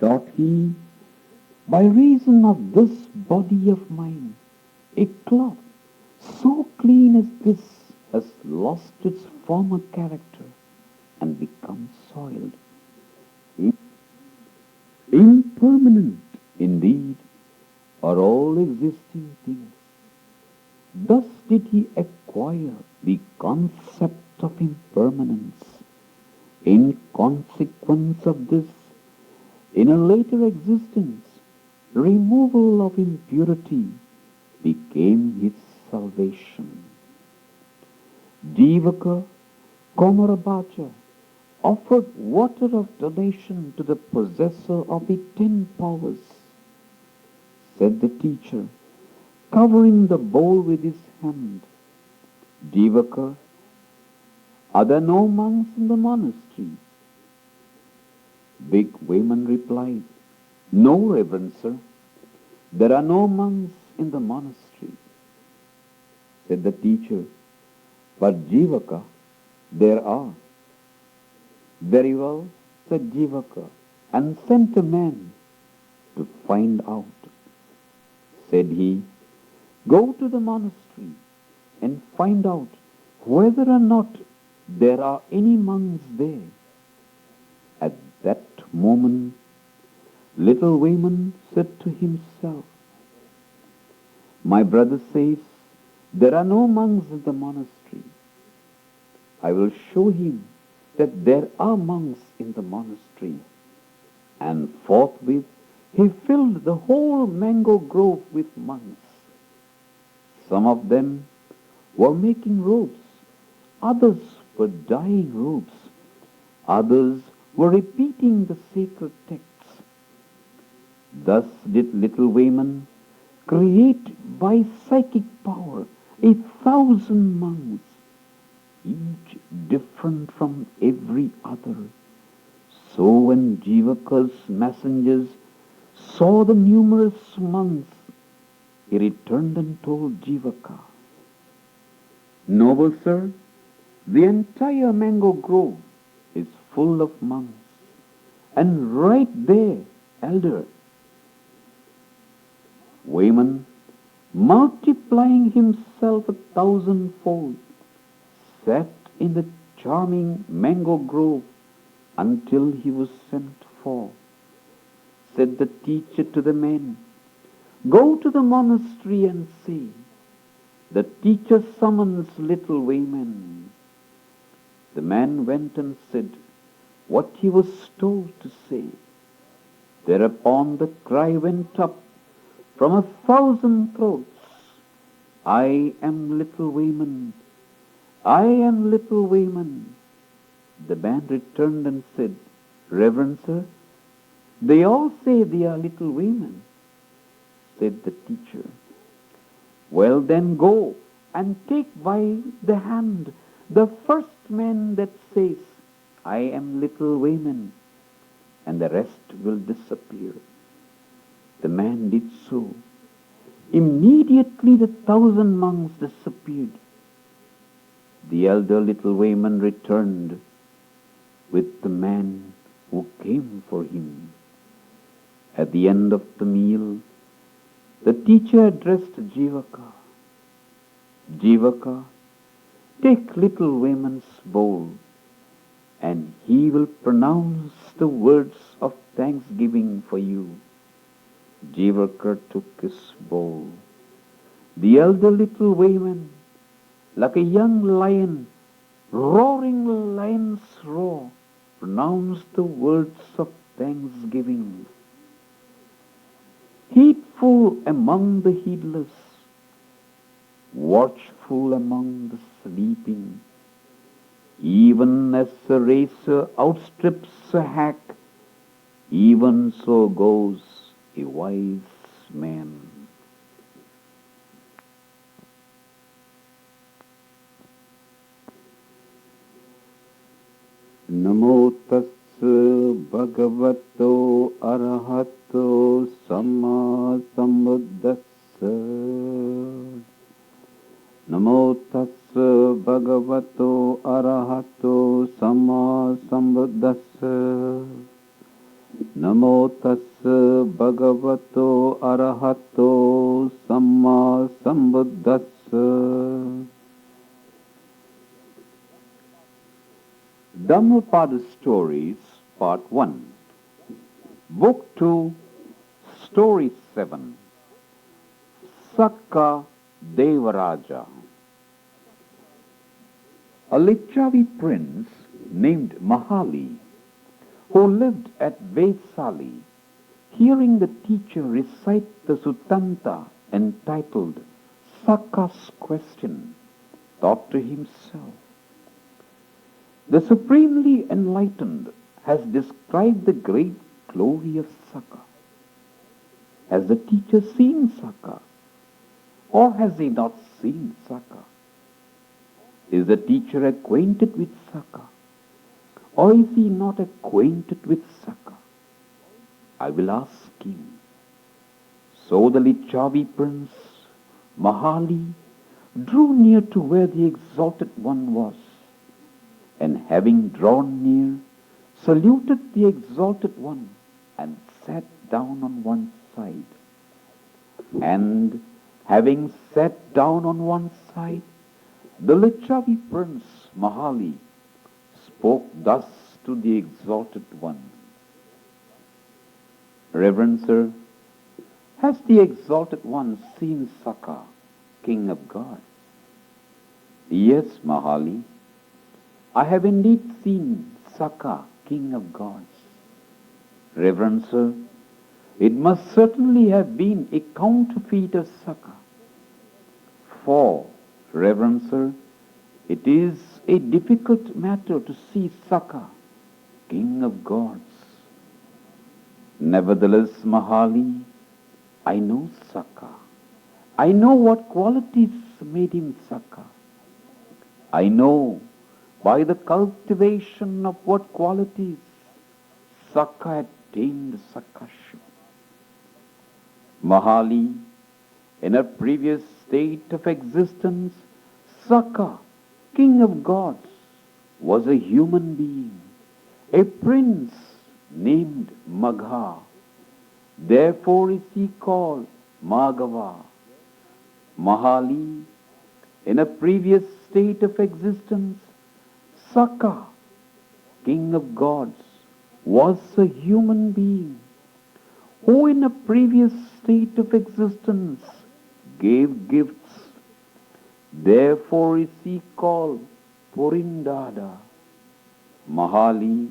Thought he, by reason of this body of mine, a cloth so clean as this has lost its former character and become soiled. Impermanent indeed are all existing things. Thus did he acquire the concept of impermanence. In consequence of this, in a later existence, removal of impurity became his salvation. Jivaka Komarabacha offered water of donation to the possessor of the 10 powers. Said the teacher, covering the bowl with his hand, Jivaka, are there no monks in the monastery? Big Wayman replied, no, Reverend Sir, there are no monks in the monastery. Said the teacher, but Jivaka, there are. Very well, said Jivaka, and sent a man to find out. Said he, go to the monastery and find out whether or not there are any monks there. At that moment, little Wayman said to himself, my brother says there are no monks in the monastery. I will show him that there are monks in the monastery. And forthwith he filled the whole mango grove with monks. Some of them were making robes, others were dyeing robes, others were repeating the sacred texts. Thus did little Wayman create by psychic power 1,000 monks, each different from every other. So when Jivaka's messengers saw the numerous monks, he returned and told Jivaka, noble sir, the entire mango grove is full of monks, and right there, elder. Wayman, multiplying himself 1,000-fold, sat in the charming mango grove until he was sent for. Said the teacher to the men, go to the monastery and say, the teacher summons little Wayman. The man went and said what he was told to say. Thereupon the cry went up from 1,000 throats, I am little Wayman, I am little Wayman. The man returned and said, Reverend sir, they all say they are little Wayman. Said the teacher, well then go and take by the hand the first man that says, I am little Wayman, and the rest will disappear. The man did so. Immediately the 1,000 monks disappeared. The elder little Wayman returned with the man who came for him. At the end of the meal, the teacher addressed Jivaka. Jivaka, take little Wayman's bowl, and he will pronounce the words of thanksgiving for you. Jivaka took his bowl. The elder little Wayman, like a young lion, roaring lion's roar, pronounced the words of thanksgiving. Heedful among the heedless, watchful among the sleeping, even as a racer outstrips a hack, even so goes a wise man. Namo tassa bhagavato arahato samma sambuddhassa. Namo tassa bhagavato arahato samma sambuddhassa. Namo Namo tassa bhagavato arahato samma sambuddhassa. Dhammapada Stories, Part 1. Book 2, Story 7. Sakka Deawraja. A Lichavi prince named Mahali, who lived at Vesali, hearing the teacher recite the Sutanta entitled Sakka's Question, thought to himself, "The Supremely Enlightened has described the great glory of Sakka. Has the teacher seen Sakka, or has he not seen Sakka? Is the teacher acquainted with Sakka, or is he not acquainted with Sakka? I will ask him." So the Lichavi prince, Mahali, drew near to where the Exalted One was, and having drawn near, saluted the Exalted One and sat down on one side. And having sat down on one side, the Lichavi prince, Mahali, spoke thus to the Exalted One. "Reverend Sir, has the Exalted One seen Sakka, King of God?" "Yes, Mahali, I have indeed seen Sakka, King of Gods." "Reverend Sir, it must certainly have been a counterfeit of Sakka. For, Reverend Sir, it is a difficult matter to see Sakka, King of Gods." "Nevertheless, Mahali, I know Sakka. I know what qualities made him Sakka. I know by the cultivation of what qualities Sakka attained Sakkaship. Mahali, in a previous state of existence, Sakka, King of Gods, was a human being, a prince named Magha. Therefore is he called Maghava. Mahali, in a previous state of existence, Sakka, King of Gods, was a human being who in a previous state of existence gave gifts. Therefore is he called Purindada. Mahali,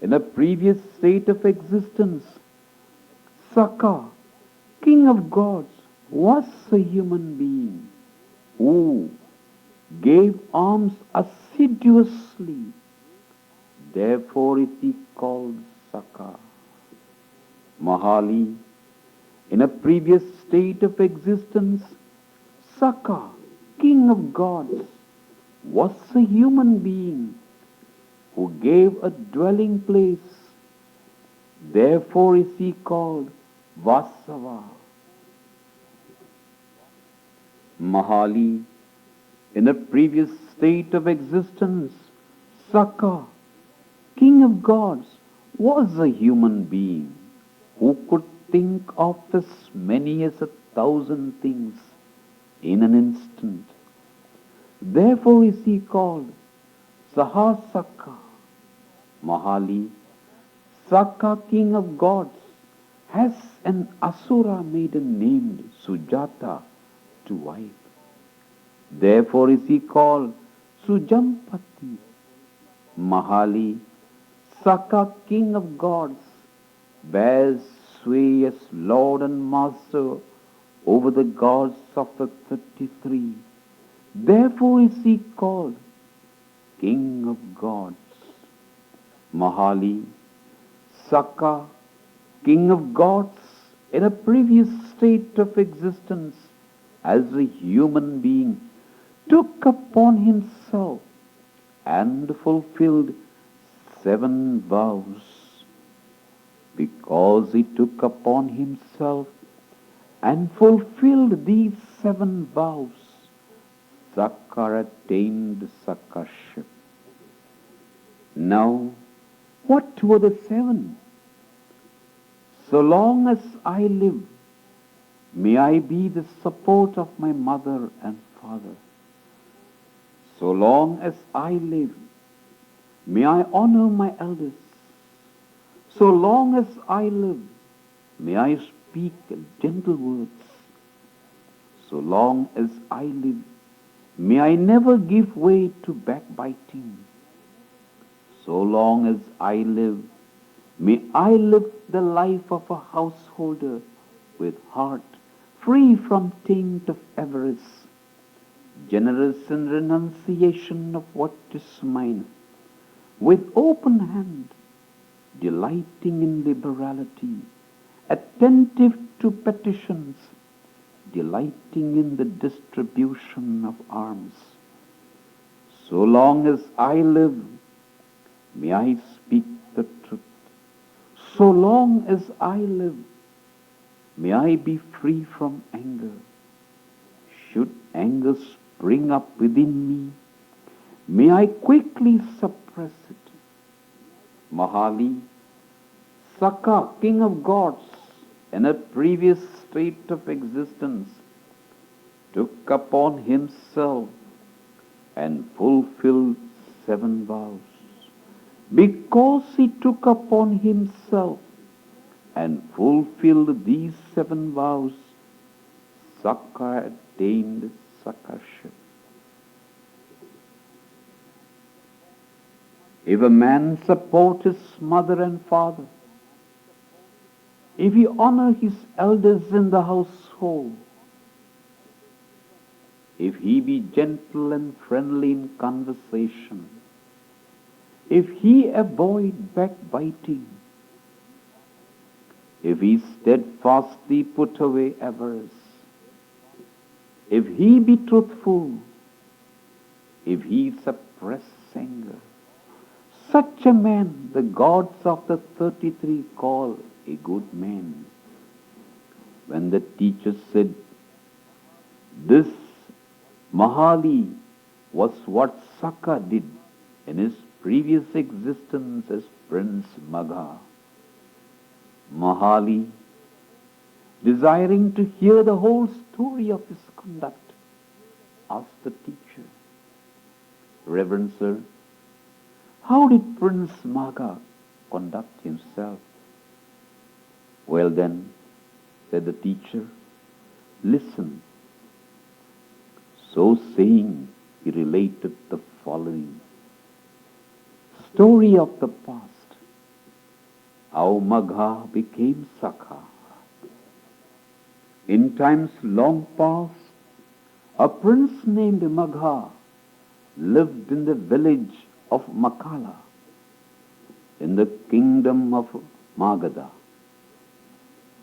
in a previous state of existence, Sakka, King of Gods, was a human being who gave alms assiduously. Therefore is he called Sakka. Mahali, in a previous state of existence, Sakka, King of Gods, was a human being who gave a dwelling place. Therefore is he called Vasava. Mahali, in a previous state of existence, Sakka, King of Gods, was a human being who could think of as many as 1,000 things in an instant. Therefore is he called Sahasakka. Mahali, Sakka, King of Gods, has an Asura maiden named Sujata to wife. Therefore is he called Sujampati. Mahali, Sakka, King of Gods, bears sway as Lord and Master over the gods of the 33. Therefore is he called King of Gods. Mahali, Sakka, King of Gods, in a previous state of existence as a human being, took upon himself and fulfilled 7 vows. Because he took upon himself and fulfilled these 7 vows, Sakka attained Sakkaship. Now, what were the 7? So long as I live, may I be the support of my mother and father. So long as I live, may I honor my elders. So long as I live, may I speak gentle words. So long as I live, may I never give way to backbiting. So long as I live, may I live the life of a householder with heart free from taint of avarice, generous in renunciation of what is mine, with open hand, delighting in liberality, attentive to petitions, delighting in the distribution of alms. So long as I live, may I speak the truth. So long as I live, may I be free from anger. Should anger spring up within me, may I quickly suppress it. Mahali, Sakka, king of gods, in a previous state of existence, took upon himself and fulfilled 7 vows. Because he took upon himself and fulfilled these 7 vows, Sakka attained Sakkarship. If a man support his mother and father, if he honor his elders in the household, if he be gentle and friendly in conversation, if he avoid backbiting, if he steadfastly put away avarice, if he be truthful, if he suppress anger, such a man the gods of the 33 call a good man. When the teacher said, this Mahali was what Sakka did in his previous existence as Prince Magha. Mahali, desiring to hear the whole story of his conduct, asked the teacher, Reverend Sir, how did Prince Magha conduct himself? Well then, said the teacher, listen. So saying, he related the following story of the past, how Magha became Sakka. In times long past, a prince named Magha lived in the village of Makala, in the kingdom of Magadha.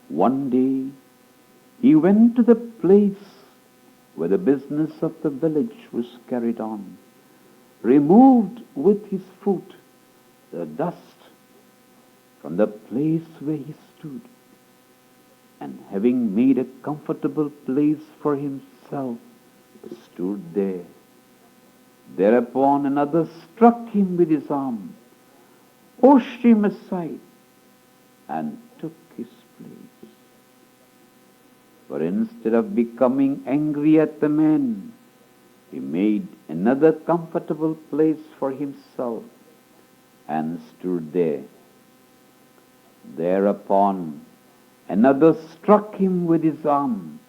One day, he went to the place where the business of the village was carried on, removed with his foot the dust from the place where he stood, and having made a comfortable place for himself, stood there. Thereupon another struck him with his arm, pushed him aside, and took his place. For instead of becoming angry at the man, he made another comfortable place for himself and stood there. Thereupon another struck him with his arm,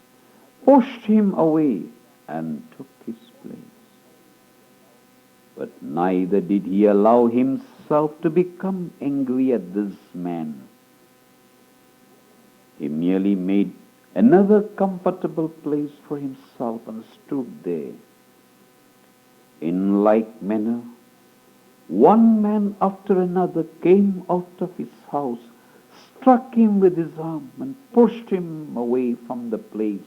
pushed him away, and took his place. But neither did he allow himself to become angry at this man. He merely made another comfortable place for himself and stood there. In like manner, one man after another came out of his house, struck him with his arm, and pushed him away from the place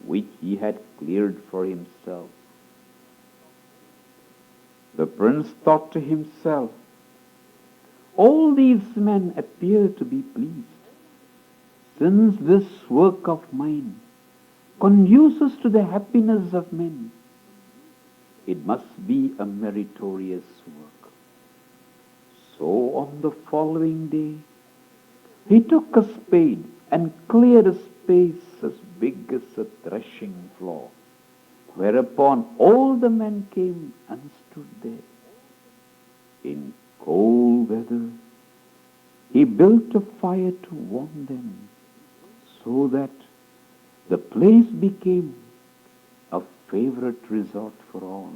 which he had cleared for himself. The prince thought to himself, all these men appear to be pleased. Since this work of mine conduces to the happiness of men, it must be a meritorious work. So on the following day, He took a spade and cleared a space as big as a threshing floor, whereupon all the men came and stood there. In cold weather, he built a fire to warm them, so that the place became a favorite resort for all.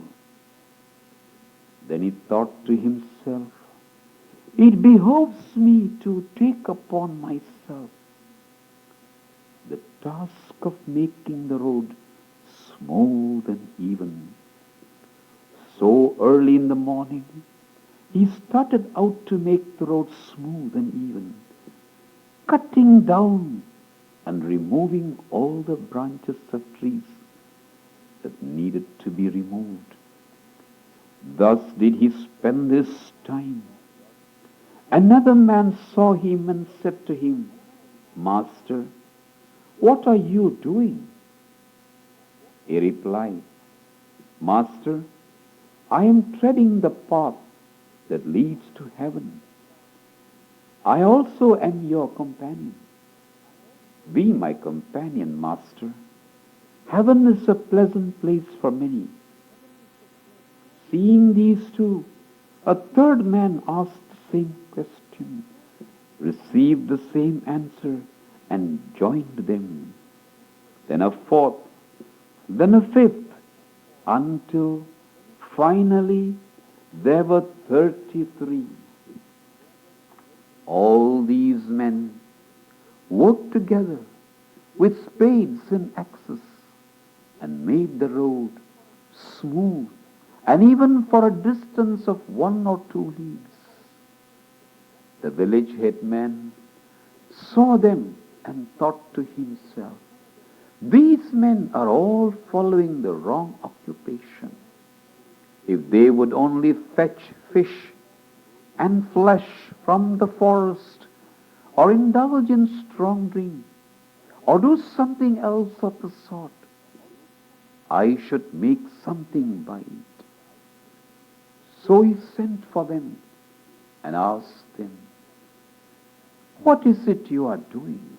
Then he thought to himself, "It behoves me to take upon myself the task of making the road smooth and even." So early in the morning, he started out to make the road smooth and even, cutting down and removing all the branches of trees that needed to be removed. Thus did he spend his time. Another man saw him and said to him, "Master, what are you doing?" He replied, "Master, I am treading the path that leads to heaven. I also am your companion. Be my companion, Master. Heaven is a pleasant place for many." Seeing these two, a third man asked the same question, received the same answer, and joined them. Then a fourth, then a fifth, until finally there were 33. All these men worked together with spades and axes and made the road smooth and even for a distance of 1 or 2 leagues. The village headman saw them and thought to himself, "These men are all following the wrong occupation. If they would only fetch fish and flesh from the forest, or indulge in strong drink, or do something else of the sort, I should make something by it." So he sent for them and asked them, "What is it you are doing?"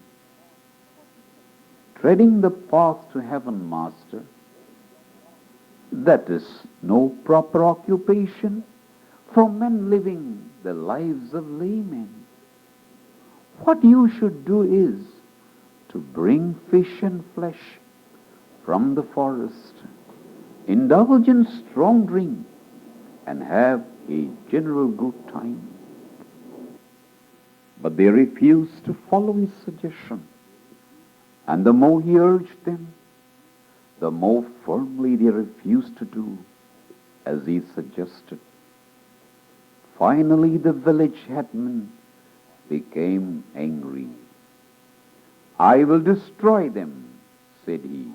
"Treading the path to heaven, Master." "That is no proper occupation for men living the lives of laymen. What you should do is to bring fish and flesh from the forest, indulge in strong drink, and have a general good time." But they refused to follow his suggestion, and the more he urged them, the more firmly they refused to do as he suggested. Finally, the village headman became angry. "I will destroy them," said he.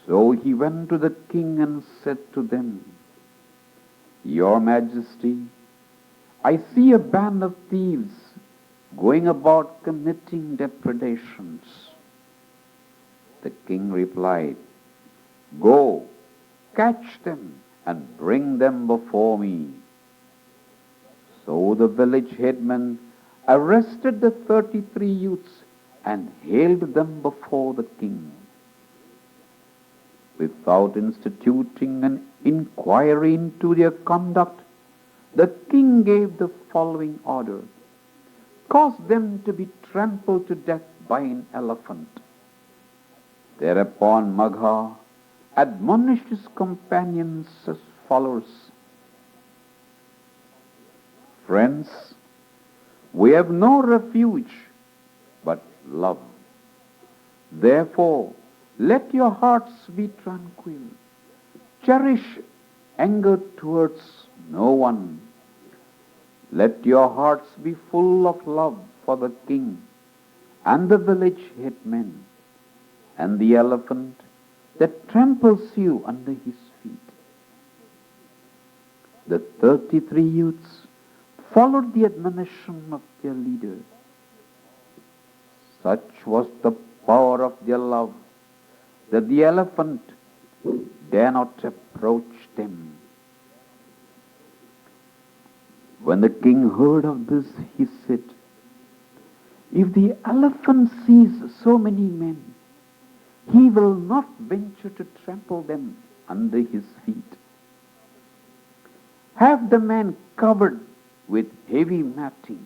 So he went to the king and said to them, "Your Majesty, I see a band of thieves going about committing depredations." The king replied, "Go, catch them and bring them before me." So the village headman arrested the 33 youths and haled them before the king. Without instituting an inquiry into their conduct, the king gave the following order: "Cause them to be trampled to death by an elephant." Thereupon Magha admonished his companions as follows: "Friends, we have no refuge but love. Therefore, let your hearts be tranquil. Cherish anger towards no one. Let your hearts be full of love for the king and the village headmen and the elephant that tramples you under his feet." The 33 youths followed the admonition of their leader. Such was the power of their love that the elephant dare not approach them. When the king heard of this, he said, if the elephant sees so many men, he will not venture to trample them under his feet. Have the man covered with heavy matting,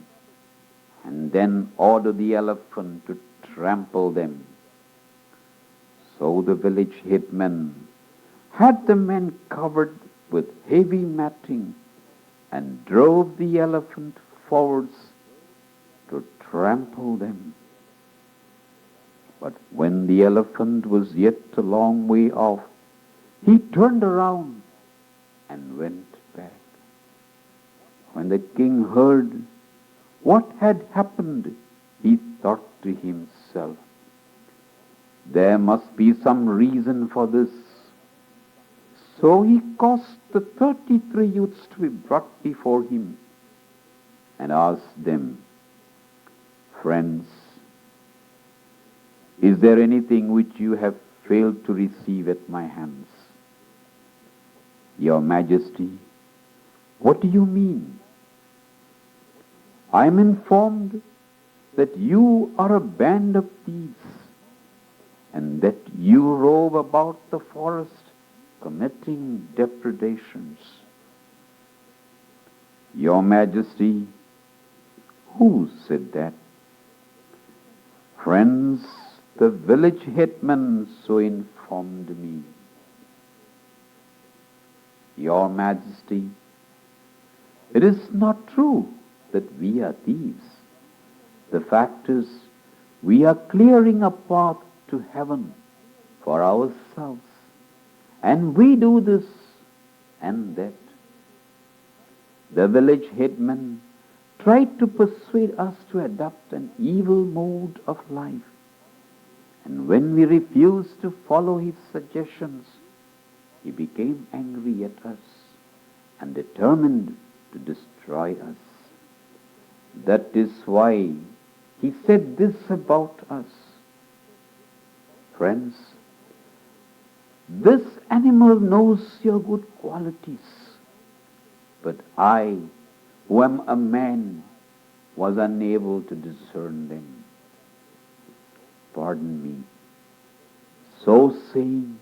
and then order the elephant to trample them. So the village headman had the men covered with heavy matting and drove the elephant forwards to trample them. But when the elephant was yet a long way off, he turned around and went back. When the king heard what had happened, he thought to himself, there must be some reason for this. So he caused the 33 youths to be brought before him and asked them, friends, is there anything which you have failed to receive at my hands? Your Majesty, what do you mean? I am informed that you are a band of thieves and that you rove about the forest committing depredations. Your Majesty, who said that? Friends, the village headman so informed me. Your Majesty, it is not true that we are thieves. The fact is, we are clearing a path to heaven for ourselves, and we do this and that. The village headman tried to persuade us to adopt an evil mode of life, and when we refused to follow his suggestions, he became angry at us and determined to destroy us. That is why he said this about us. Friends, this animal knows your good qualities, but I, who am a man, was unable to discern them. Pardon me. So saying,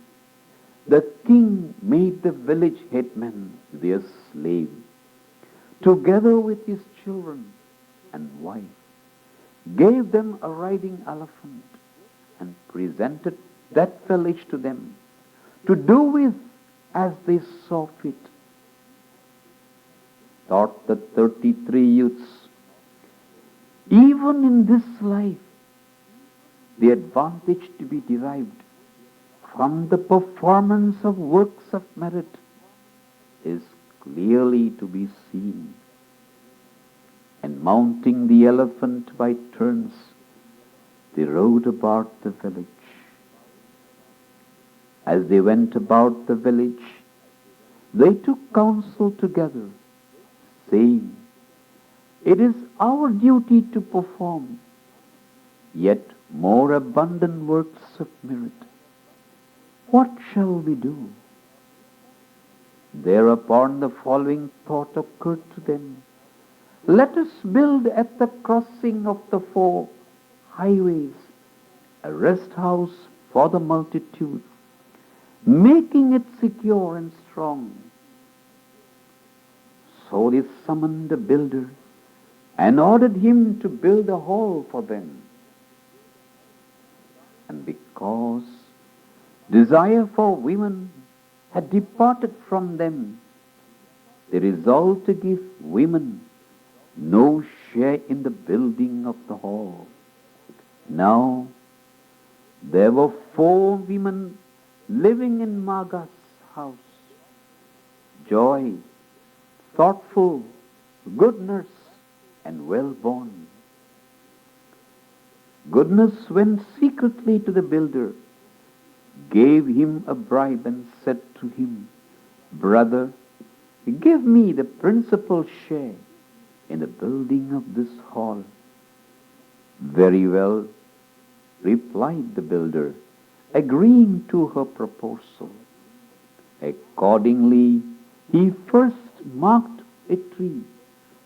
the king made the village headman their slave, together with his children and wife, gave them a riding elephant, and presented that village to them to do with as they saw fit. Thought the 33 youths, even in this life, the advantage to be derived from the performance of works of merit is clearly to be seen. And mounting the elephant by turns, they rode about the village. As they went about the village, they took counsel together, saying, it is our duty to perform yet more abundant works of merit. What shall we do? Thereupon the following thought occurred to them. Let us build at the crossing of the 4 highways a rest house for the multitude, making it secure and strong. So they summoned a builder and ordered him to build a hall for them. And because desire for women had departed from them, they resolved to give women no share in the building of the hall. Now, there were 4 women living in Maga's house. Joy, thoughtful, good nurse, and well-born. Goodness went secretly to the builder, gave him a bribe, and said to him, Brother, give me the principal share in the building of this hall. Very well, replied the builder, agreeing to her proposal. Accordingly, he first marked a tree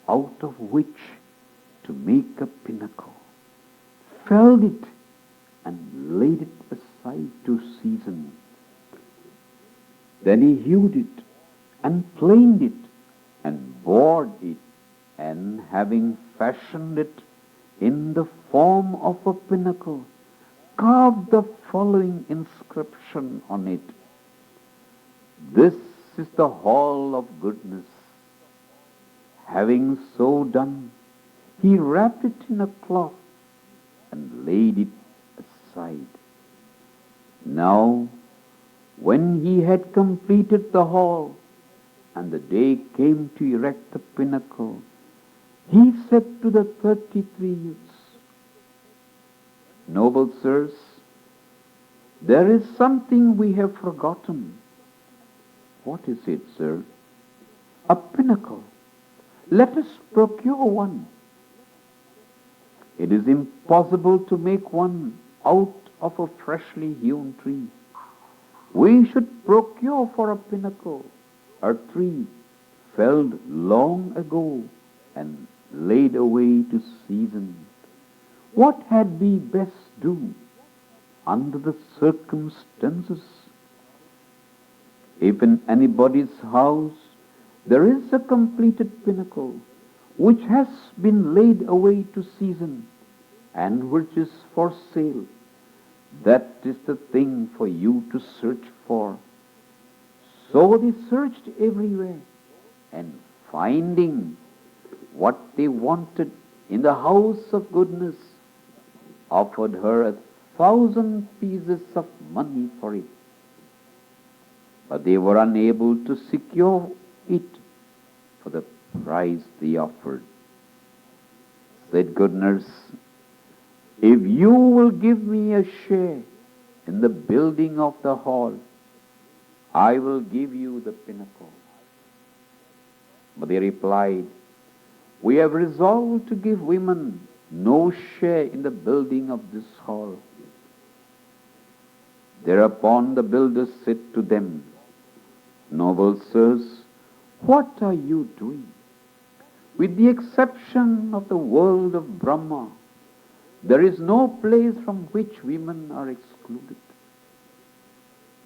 out of which to make a pinnacle, felled it and laid it aside to season. Then he hewed it and planed it and bored it, and having fashioned it in the form of a pinnacle, carved the following inscription on it: "This is the hall of goodness." Having so done, he wrapped it in a cloth and laid it aside. Now, when he had completed the hall, and the day came to erect the pinnacle, he said to the 33 youths, "Noble sirs, there is something we have forgotten." "What is it, sir?" "A pinnacle. Let us procure one." "It is impossible to make one out of a freshly hewn tree. We should procure for a pinnacle a tree felled long ago and laid away to season. What had we best do under the circumstances? If in anybody's house there is a completed pinnacle which has been laid away to season and which is for sale, that is the thing for you to search for." So they searched everywhere, and finding what they wanted in the house of goodness, offered her 1,000 pieces of money for it. But they were unable to secure it for the price they offered. Said good nurse, "If you will give me a share in the building of the hall, I will give you the pinnacle." But they replied, "We have resolved to give women no share in the building of this hall." Thereupon the builders said to them, "Noble sirs, what are you doing? With the exception of the world of Brahma, there is no place from which women are excluded.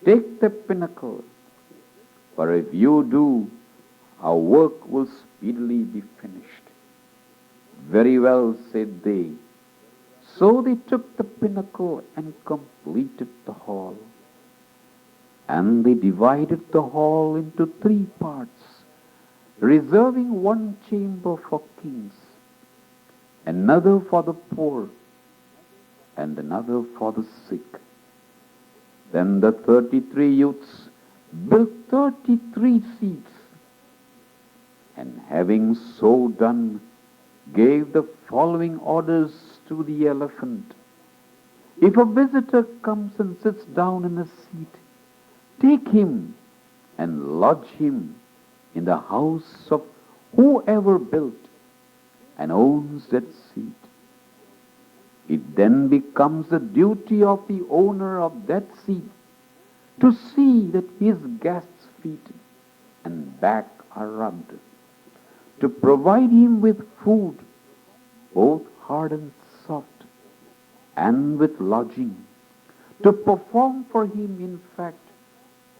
Take the pinnacle, for if you do, our work will speedily be finished." "Very well," said they. So they took the pinnacle and completed the hall. And they divided the hall into 3 parts, reserving one chamber for kings, another for the poor, and another for the sick. Then the 33 youths built 33 seats, and having so done, gave the following orders to the elephant: "If a visitor comes and sits down in a seat, take him and lodge him in the house of whoever built and owns that seat. It then becomes the duty of the owner of that seat to see that his guest's feet and back are rubbed, to provide him with food, both hard and soft, and with lodging, to perform for him, in fact,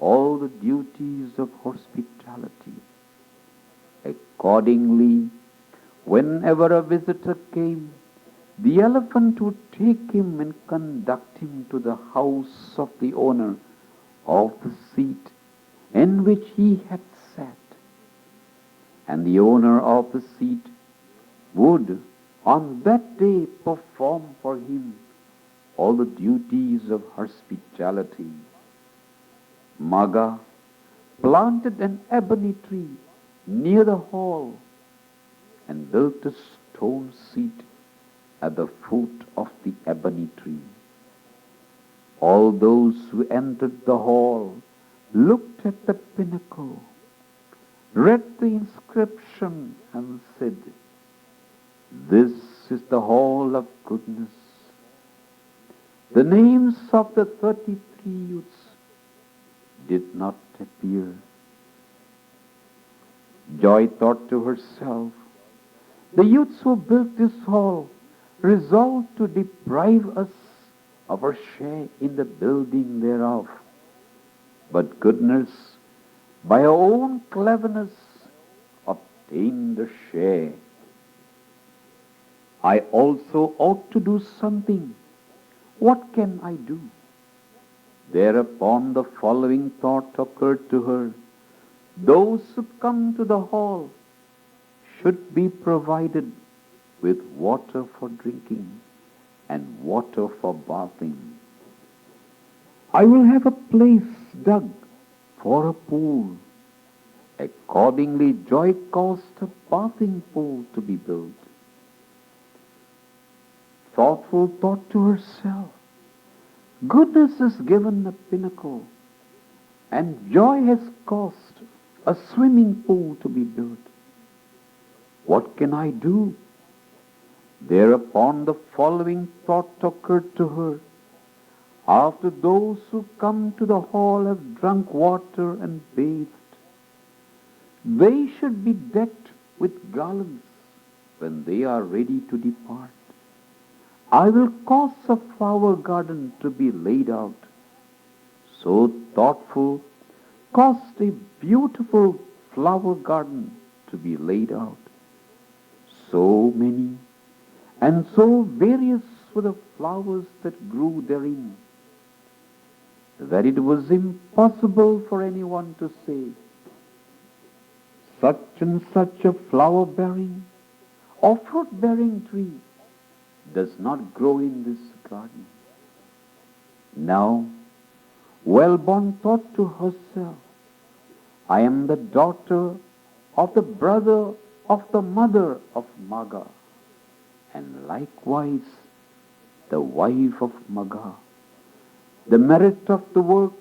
all the duties of hospitality. Accordingly, whenever a visitor came, the elephant would take him and conduct him to the house of the owner of the seat in which he had sat. And the owner of the seat would on that day perform for him all the duties of hospitality. Maga planted an ebony tree near the hall and built a stone seat at the foot of the ebony tree. All those who entered the hall looked at the pinnacle, read the inscription, and said, "This is the hall of goodness." The names of the 33 youths did not appear. Joy thought to herself, "The youths who built this hall resolved to deprive us of our share in the building thereof. But goodness, by our own cleverness, obtained the share. I also ought to do something. What can I do? Thereupon the following thought occurred to her. Those who come to the hall should be provided with water for drinking and water for bathing. I will have a place dug for a pool. Accordingly, Joy caused a bathing pool to be built. Thoughtful thought to herself, goodness has given a pinnacle, and Joy has caused a swimming pool to be built. What can I do? Thereupon the following thought occurred to her. After those who come to the hall have drunk water and bathed, they should be decked with garlands when they are ready to depart. I will cause a flower garden to be laid out. So thoughtful, caused a beautiful flower garden to be laid out. So many and so various were the flowers that grew therein, that it was impossible for anyone to say, such and such a flower-bearing or fruit-bearing tree does not grow in this garden. Now, Wellborn thought to herself, I am the daughter of the brother of the mother of Magha, and likewise the wife of Magha. The merit of the work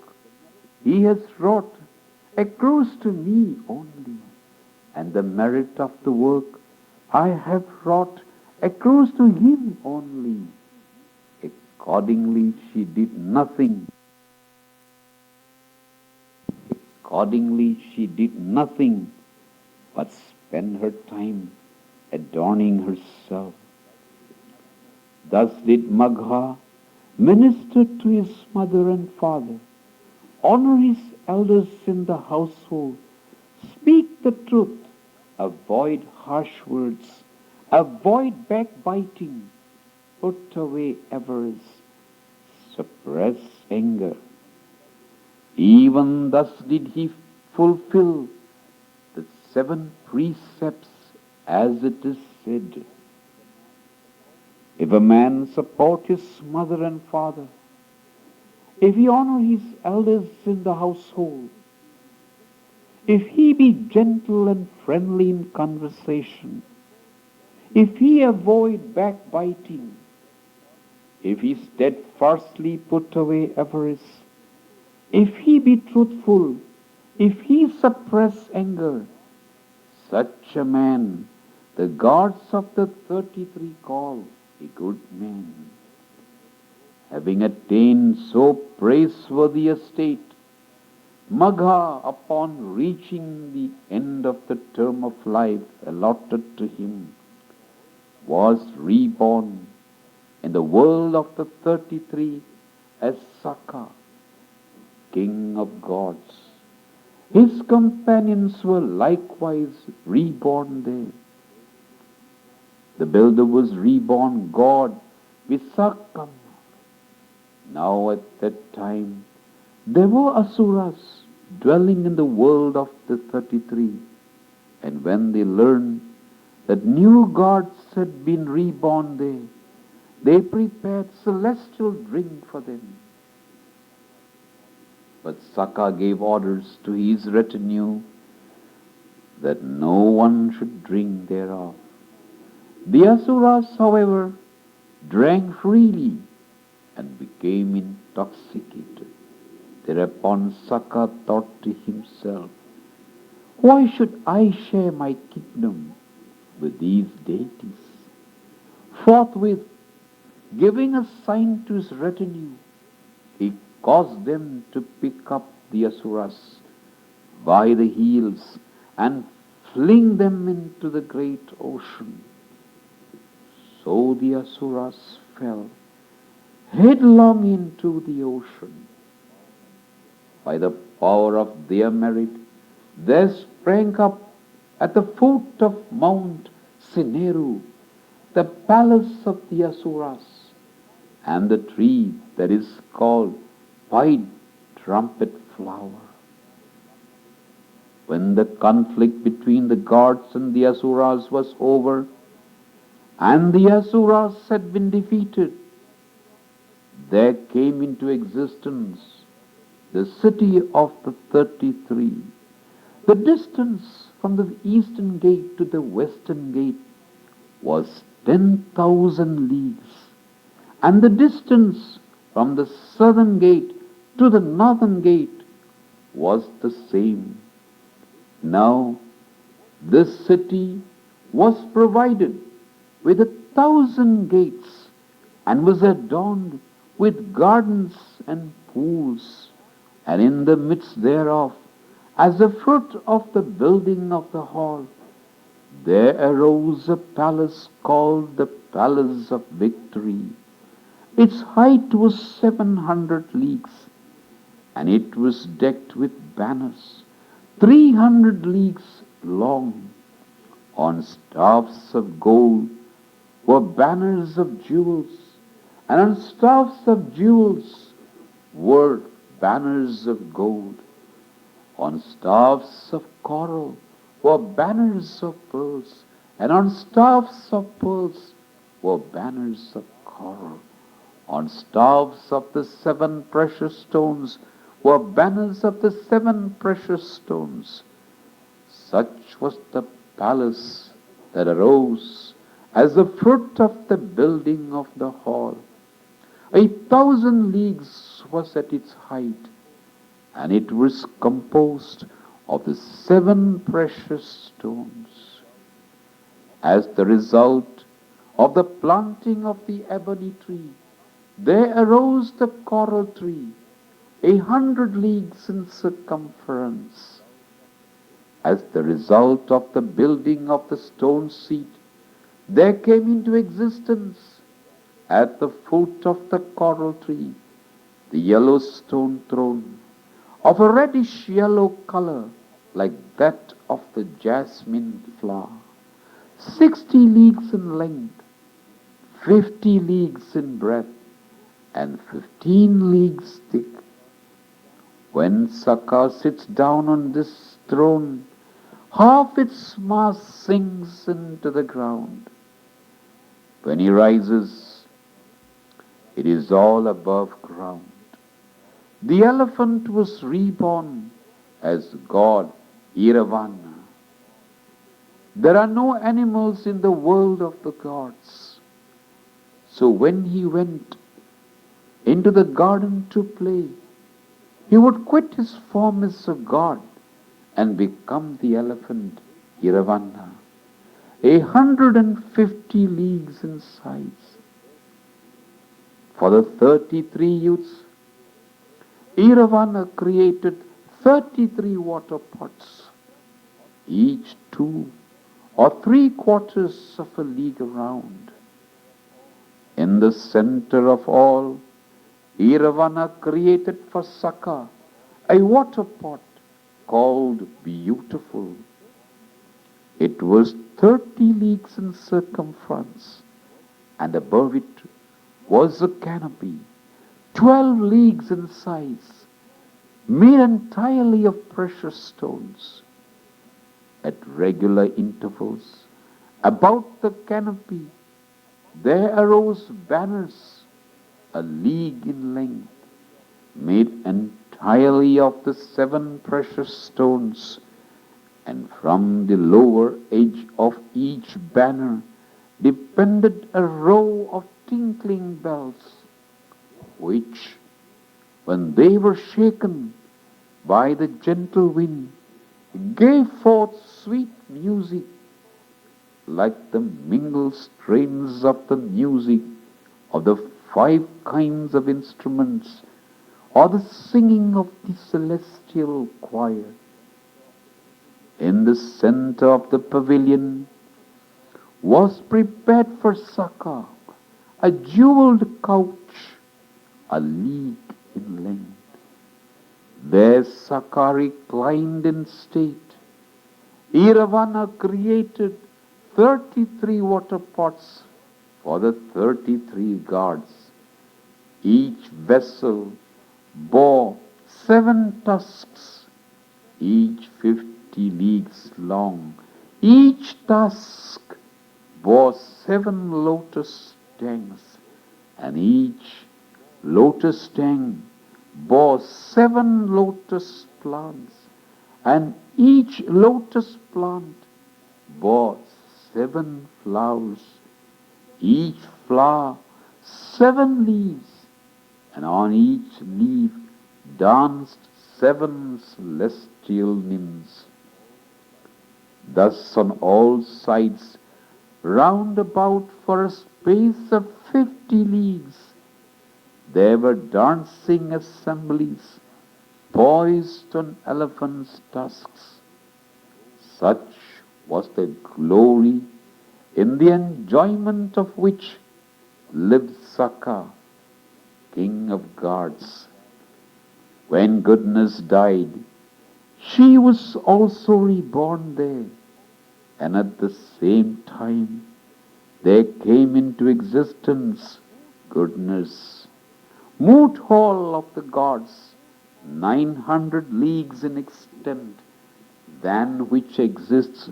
he has wrought accrues to me only, and the merit of the work I have wrought accrues to him only. Accordingly, she did nothing. But spend her time adorning herself. Thus did Magha minister to his mother and father, honor his elders in the household, speak the truth, avoid harsh words, avoid backbiting, put away avarice, suppress anger. Even thus did he fulfill the 7 precepts, as it is said, if a man support his mother and father, if he honor his elders in the household, if he be gentle and friendly in conversation, if he avoid backbiting, if he steadfastly put away avarice, if he be truthful, if he suppress anger, such a man the gods of the 33 call a good man. Having attained so praiseworthy a state, Magha, upon reaching the end of the term of life allotted to him, was reborn in the world of the 33 as Sakka, king of gods. His companions were likewise reborn there. The builder was reborn God with Sakka. Now at that time there were asuras dwelling in the world of the 33, and when they learned that new gods had been reborn there, they prepared celestial drink for them. But Sakka gave orders to his retinue that no one should drink thereof. The asuras, however, drank freely and became intoxicated. Thereupon Sakka thought to himself, why should I share my kingdom with these deities? Forthwith, giving a sign to his retinue, he caused them to pick up the asuras by the heels and fling them into the great ocean. So the Asuras fell headlong into the ocean. By the power of their merit, there sprang up at the foot of Mount Sineru the palace of the Asuras, and the tree that is called Pied Trumpet Flower. When the conflict between the gods and the Asuras was over, and the Asuras had been defeated, there came into existence the city of the 33. The distance from the eastern gate to the western gate was 10,000 leagues, and the distance from the southern gate to the northern gate was the same. Now, this city was provided with 1,000 gates and was adorned with gardens and pools, and in the midst thereof, as the fruit of the building of the hall, there arose a palace called the Palace of Victory. Its height was 700 leagues, and it was decked with banners 300 leagues long. On staffs of gold were banners of jewels, and on staffs of jewels were banners of gold. On staffs of coral were banners of pearls, and on staffs of pearls were banners of coral. On staffs of the 7 precious stones were banners of the 7 precious stones. Such was the palace that arose as the fruit of the building of the hall. 1,000 leagues was at its height, and it was composed of the 7 precious stones. As the result of the planting of the ebony tree, there arose the coral tree, 100 leagues in circumference. As the result of the building of the stone seat, there came into existence at the foot of the coral tree the yellow stone throne, of a reddish yellow color like that of the jasmine flower, 60 leagues in length, 50 leagues in breadth, and 15 leagues thick. When Sakka sits down on this throne, half its mass sinks into the ground. When he rises, it is all above ground. The elephant was reborn as God Iravana. There are no animals in the world of the gods. So when he went into the garden to play, he would quit his form as a god and become the elephant Iravana, 150 leagues in size. For the 33 youths, Iravana created 33 water pots, each 2 or 3/4 of a league around. In the center of all, Iravana created for Sakka a water pot called Beautiful. It was 30 leagues in circumference, and above it was a canopy 12 leagues in size, made entirely of precious stones. At regular intervals, about the canopy, there arose banners a league in length, made entirely of the 7 precious stones, and from the lower edge of each banner depended a row of tinkling bells, which, when they were shaken by the gentle wind, gave forth sweet music like the mingled strains of the music of the 5 kinds of instruments, or the singing of the celestial choir. In the center of the pavilion was prepared for Sakka, a jeweled couch, a league in length. There Sakka reclined in state. Iravana created 33 water pots for the 33 gods. Each vessel bore 7 tusks, each 50 leagues long. Each tusk bore 7 lotus tangs, and each lotus tank bore 7 lotus plants, and each lotus plant bore 7 flowers, each flower 7 leaves, and on each leaf danced 7 celestial nymphs. Thus on all sides, round about for a space of 50 leagues, there were dancing assemblies, poised on elephants' tusks. Such was the glory, in the enjoyment of which lived Sakka, king of gods. When goodness died, she was also reborn there, and at the same time there came into existence goodness, moot hall of the gods, 900 leagues in extent, than which exists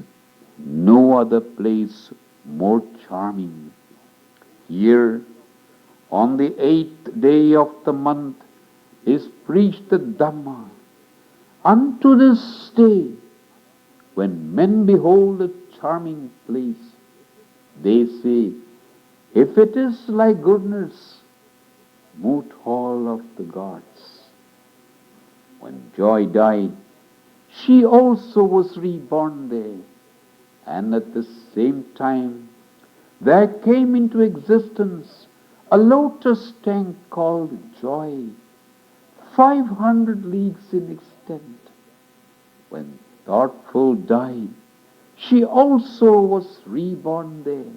no other place more charming. Here, on the 8th day of the month, is preached the Dhamma. Unto this day, when men behold a charming place, they say, if it is like goodness, moot hall of the gods. When Joy died, she also was reborn there, and at the same time there came into existence a lotus tank called Joy, 500 leagues in extent. When Thoughtful died, she also was reborn there,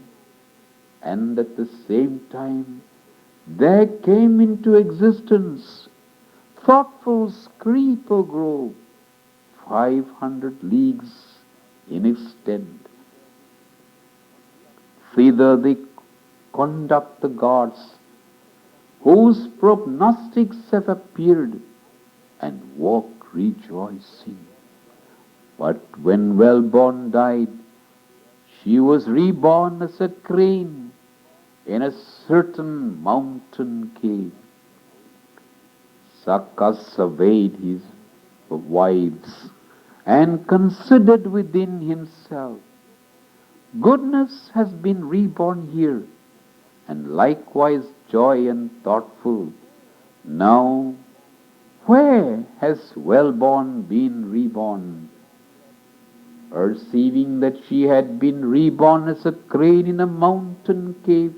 and at the same time there came into existence Thoughtful's creeper grove, 500 leagues in extent. Thither they conduct the gods, whose prognostics have appeared, and walk rejoicing. But when Wellborn died, she was reborn as a crane in a certain mountain cave. Sakka surveyed his wives and considered within himself, goodness has been reborn here, and likewise Joy and Thoughtful. Now, where has Wellborn been reborn? Perceiving that she had been reborn as a crane in a mountain cave,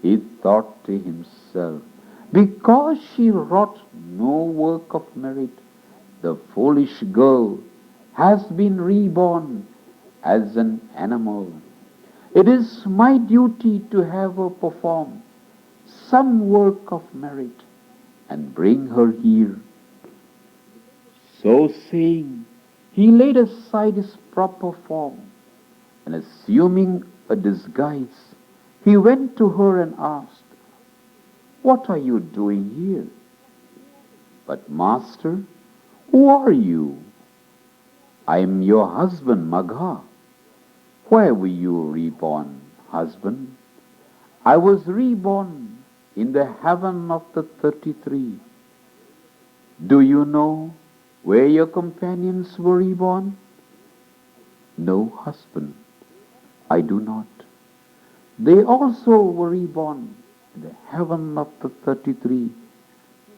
he thought to himself, because she wrought no work of merit, the foolish girl has been reborn as an animal. It is my duty to have her perform some work of merit and bring her here. So saying, he laid aside his proper form, and assuming a disguise, he went to her and asked, what are you doing here? But Master, who are you? I am your husband, Magha. Where were you reborn, husband? I was reborn in the heaven of the 33. Do you know where your companions were reborn? No, husband, I do not. They also were reborn in the heaven of the 33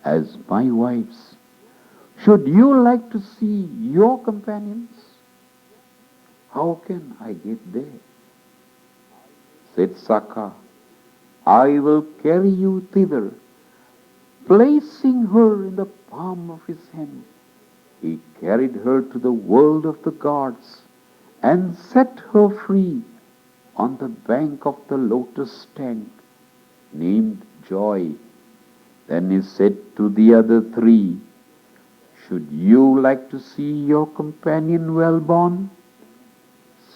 as my wives. Should you like to see your companions? How can I get there? Said Sakka, I will carry you thither. Placing her in the palm of his hand, he carried her to the world of the gods and set her free on the bank of the lotus tank named Joy. Then he said to the other three, "Should you like to see your companion well born?"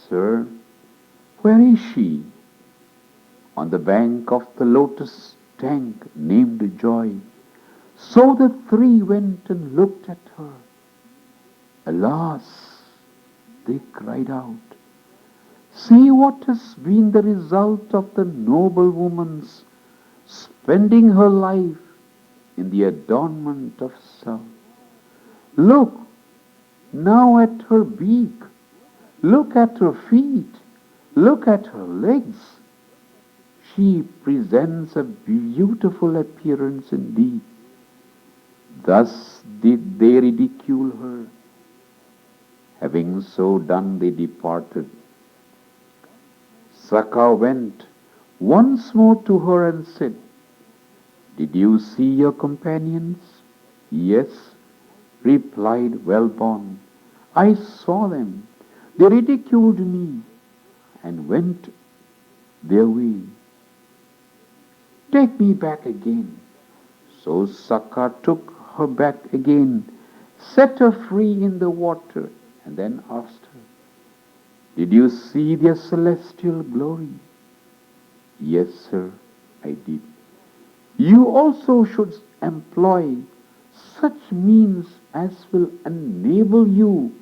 "Sir, where is she?" "On the bank of the lotus tank named Joy." So the three went and looked at her. "Alas," they cried out, "see what has been the result of the noble woman's spending her life in the adornment of self. Look now at her beak, look at her feet, look at her legs. She presents a beautiful appearance indeed." Thus did they ridicule her. Having so done, they departed. Sakka went once more to her and said, "Did you see your companions?" "Yes," replied Wellborn, "I saw them. They ridiculed me and went their way. Take me back again." So Sakka took her back again, set her free in the water, and then asked her, "Did you see their celestial glory?" "Yes, sir, I did." "You also should employ such means as will enable you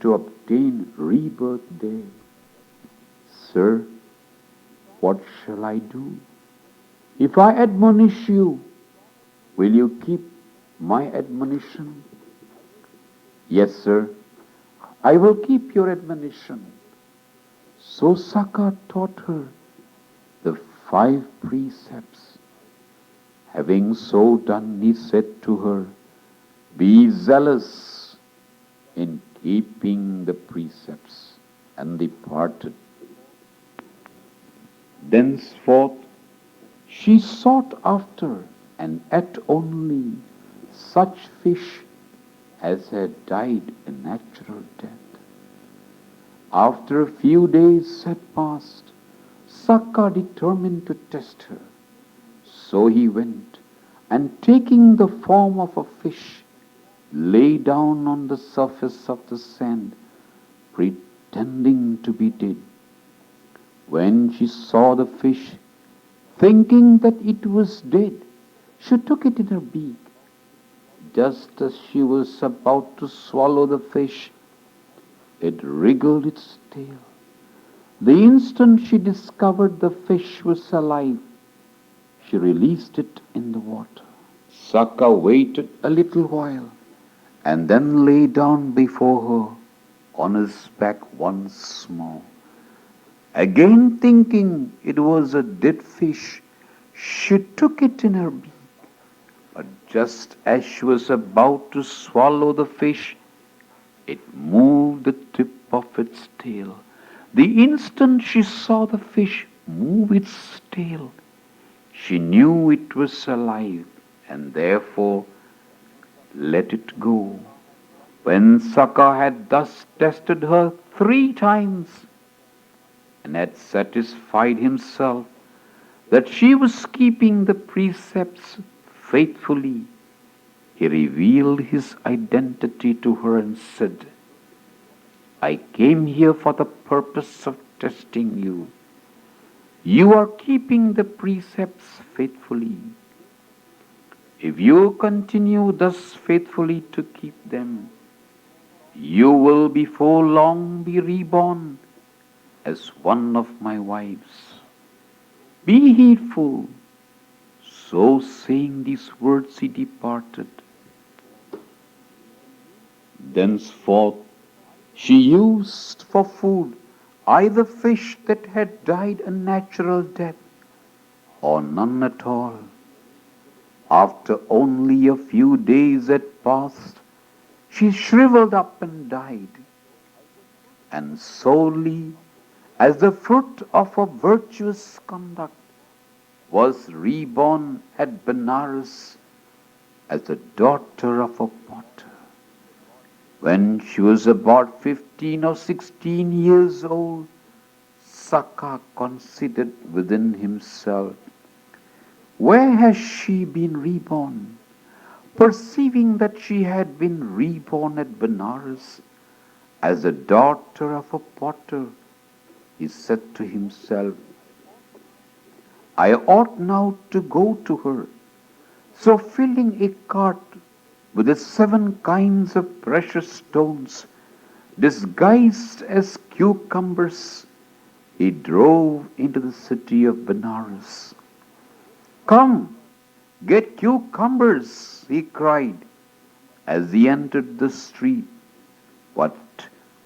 to obtain rebirth there." "Sir, what shall I do? If I admonish you, will you keep my admonition?" "Yes, sir, I will keep your admonition." So Sakka taught her the 5 precepts. Having so done, he said to her, "Be zealous in keeping the precepts," and departed. Thenceforth she sought after and ate only such fish as had died a natural death. After a few days had passed, Sakka determined to test her. So he went, and taking the form of a fish, lay down on the surface of the sand, pretending to be dead. When she saw the fish, thinking that it was dead, she took it in her beak. Just as she was about to swallow the fish, it wriggled its tail. The instant she discovered the fish was alive, she released it in the water. Sakka waited a little while and then lay down before her on his back once more. Again thinking it was a dead fish, she took it in her beak. But just as she was about to swallow the fish, it moved the tip of its tail. The instant she saw the fish move its tail, she knew it was alive and therefore let it go. When Sakka had thus tested her 3 times and had satisfied himself that she was keeping the precepts faithfully, he revealed his identity to her and said, "I came here for the purpose of testing you. You are keeping the precepts faithfully. If you continue thus faithfully to keep them, you will before long be reborn as one of my wives. Be heedful." So saying these words, he departed. Thenceforth she used for food either fish that had died a natural death or none at all. After only a few days had passed, she shriveled up and died. And solely as the fruit of her virtuous conduct was reborn at Benares as the daughter of a potter. When she was about 15 or 16 years old, Sakka considered within himself, where has she been reborn? Perceiving that she had been reborn at Benares as the daughter of a potter, he said to himself, I ought now to go to her. So filling a cart with the 7 kinds of precious stones, disguised as cucumbers, he drove into the city of Benares. Come, get cucumbers, he cried as he entered the street. But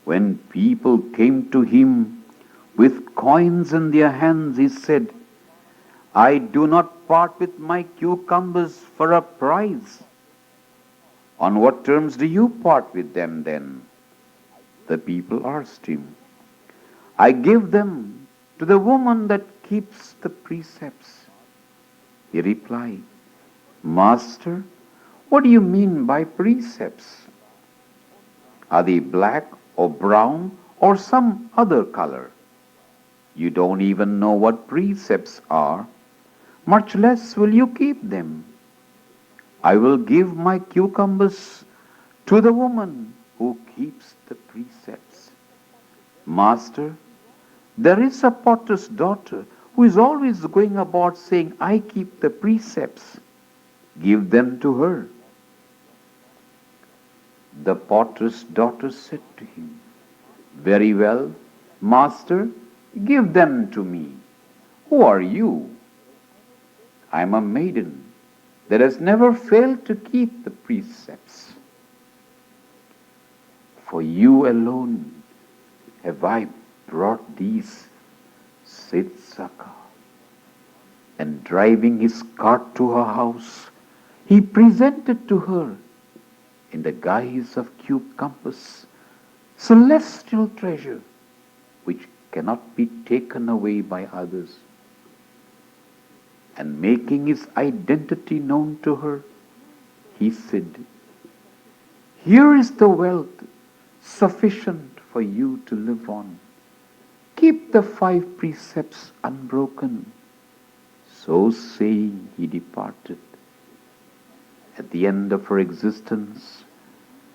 when people came to him with coins in their hands, he said, I do not part with my cucumbers for a prize. On what terms do you part with them then? The people asked him. I give them to the woman that keeps the precepts. He replied, Master, what do you mean by precepts? Are they black or brown or some other color? You don't even know what precepts are, much less will you keep them. I will give my cucumbers to the woman who keeps the precepts. Master, there is a potter's daughter who is always going about saying, I keep the precepts. Give them to her. The potter's daughter said to him, Very well, Master, give them to me. Who are you? I am a maiden that has never failed to keep the precepts. For you alone have I brought these, said Sakka. And driving his cart to her house, he presented to her, in the guise of cucumbers, celestial treasure, which cannot be taken away by others. And making his identity known to her, he said, Here is the wealth sufficient for you to live on. Keep the 5 precepts unbroken. So saying, he departed. At the end of her existence,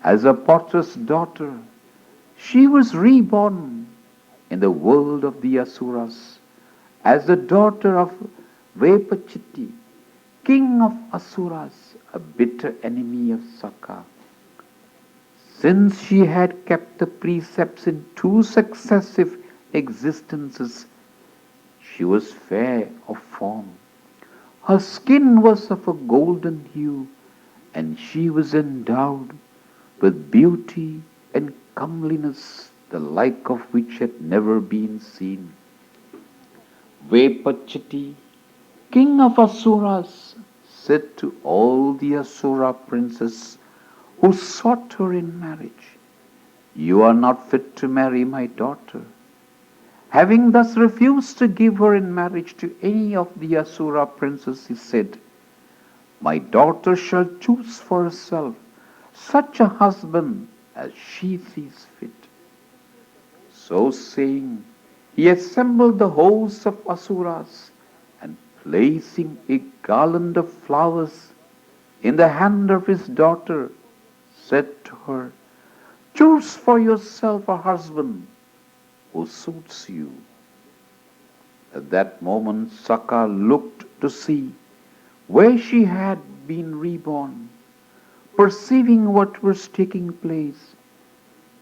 as a potter's daughter, she was reborn in the world of the Asuras as the daughter of Vepachiti, king of Asuras, a bitter enemy of Sakka. Since she had kept the precepts in 2 successive existences, she was fair of form. Her skin was of a golden hue, and she was endowed with beauty and comeliness, the like of which had never been seen. Vepachiti, king of Asuras, said to all the Asura princes who sought her in marriage, You are not fit to marry my daughter. Having thus refused to give her in marriage to any of the Asura princes, he said, My daughter shall choose for herself such a husband as she sees fit. So saying, he assembled the hosts of Asuras, and placing a garland of flowers in the hand of his daughter, said to her, Choose for yourself a husband who suits you. At that moment Sakka looked to see where she had been reborn. Perceiving what was taking place,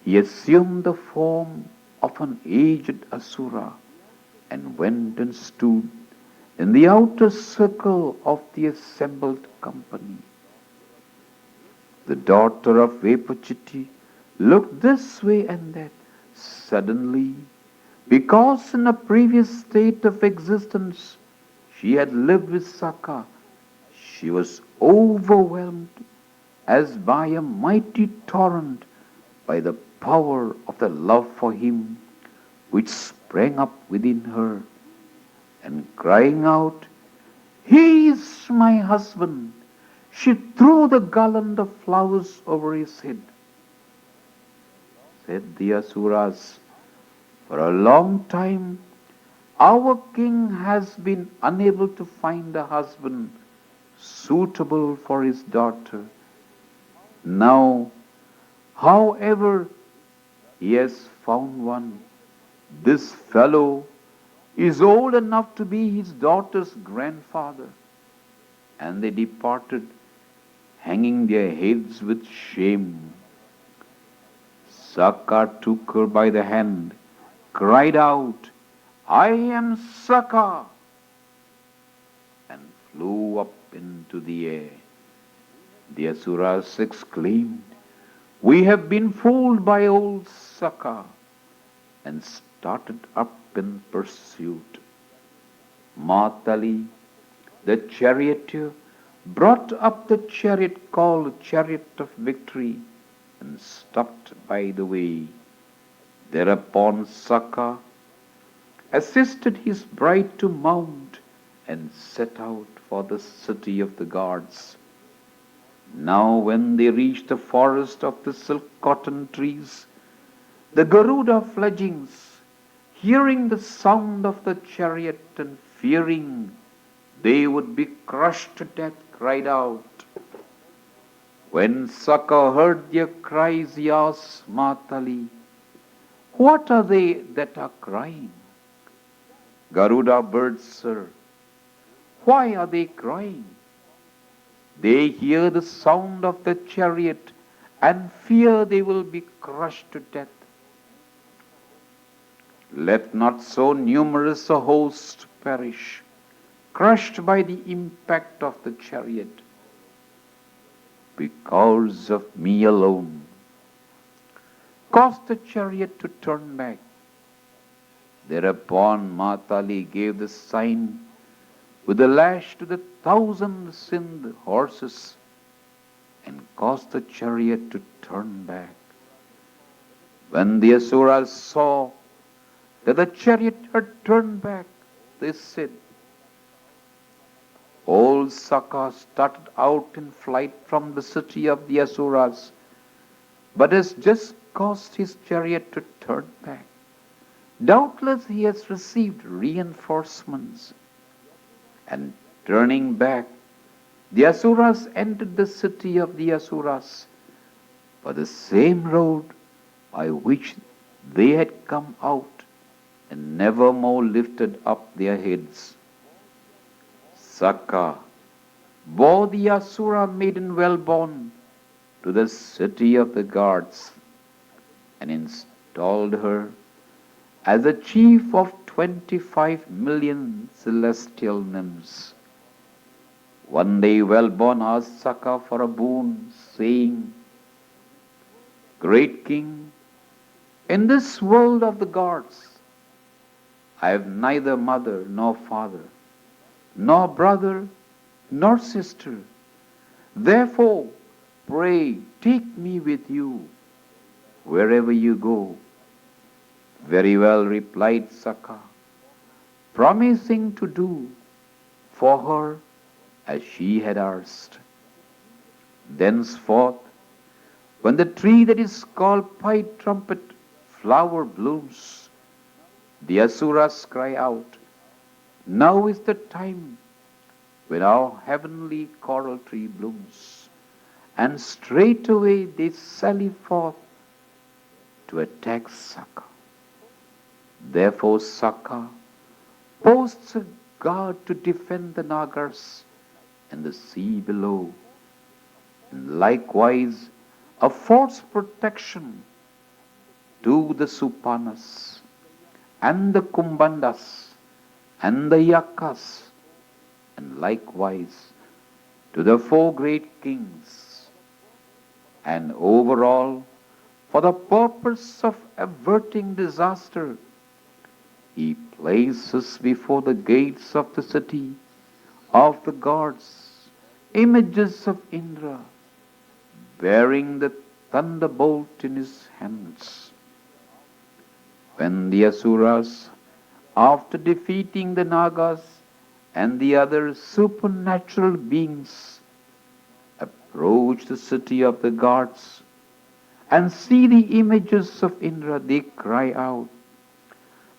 he assumed the form of an aged Asura and went and stood in the outer circle of the assembled company. The daughter of Vepachiti looked this way and that. Suddenly, because in a previous state of existence she had lived with Sakka, she was overwhelmed as by a mighty torrent by the power of the love for him which sprang up within her, and crying out, He is my husband, she threw the garland of flowers over his head. Said the Asuras, For a long time Our king has been unable to find a husband suitable for his daughter. Now, however, he has found one. This fellow is old enough to be his daughter's grandfather. And they departed, hanging their heads with shame. Sakka took her by the hand, cried out, I am Sakka, and flew up into the air. The Asuras exclaimed, We have been fooled by old Sakka, and started up in pursuit. Matali, the charioteer, brought up the chariot called Chariot of Victory, and stopped by the way. Thereupon Sakka assisted his bride to mount and set out for the city of the gods. Now when they reached the forest of the silk cotton trees, the Garuda fledglings, hearing the sound of the chariot and fearing they would be crushed to death, cried out. When Sakka heard their cries, he asked Matali, What are they that are crying? Garuda birds, sir. Why are they crying? They hear the sound of the chariot and fear they will be crushed to death. Let not so numerous a host perish, crushed by the impact of the chariot. Because of me alone, cause the chariot to turn back. Thereupon Matali gave the sign with a lash to the 1,000 Sindh horses and caused the chariot to turn back. When the Asuras saw that the chariot had turned back, they said, Old Sakka started out in flight from the city of the Asuras, but has just caused his chariot to turn back. Doubtless he has received reinforcements. And turning back, the Asuras entered the city of the Asuras by the same road by which they had come out, and never more lifted up their heads. Sakka bore the Asura maiden well-born to the city of the gods and installed her as the chief of 25 million celestial nymphs. One day well-born asked Sakka for a boon, saying, Great king, in this world of the gods, I have neither mother nor father, nor brother nor sister. Therefore, pray take me with you wherever you go. Very well, replied Sakka, promising to do for her as she had asked. Thenceforth, when the tree that is called pied trumpet flower blooms, the Asuras cry out, Now is the time when our heavenly coral tree blooms. And straightway they sally forth to attack Sakka. Therefore Sakka posts a guard to defend the Nagas and the sea below, and likewise a force protection to the Supanas and the Kumbandas and the Yakas, and likewise to the 4 great kings, and overall, for the purpose of averting disaster, he places before the gates of the city of the gods images of Indra, bearing the thunderbolt in his hands. When the Asuras, after defeating the Nagas and the other supernatural beings, approach the city of the gods and see the images of Indra, they cry out,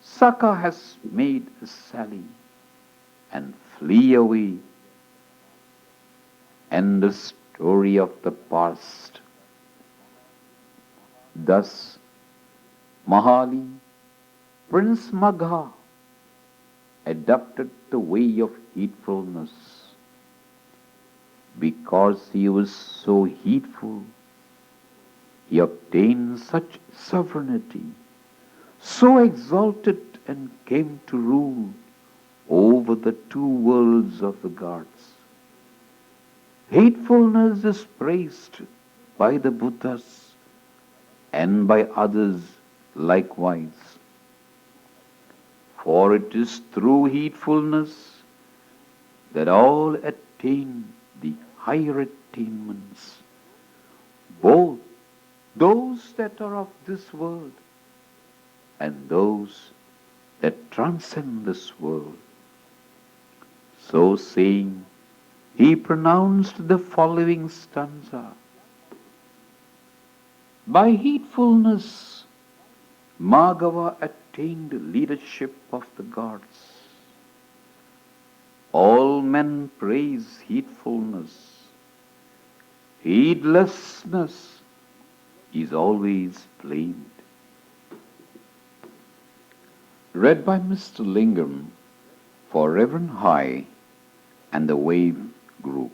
Sakka has made a sally and flee away, and the story of the past. Thus, Mahali, Prince Magha, adopted the way of heedfulness. Because he was so heedful, he obtained such sovereignty, so exalted, and came to rule over the two worlds of the gods. Heedfulness is praised by the Buddhas and by others likewise. For it is through heedfulness that all attain the higher attainments, both those that are of this world and those that transcend this world. So saying, he pronounced the following stanza. By heedfulness, Madhava attained leadership of the gods. All men praise heedfulness. Heedlessness is always blamed. Read by Mr. Lingam for Reverend High and the Wave Group.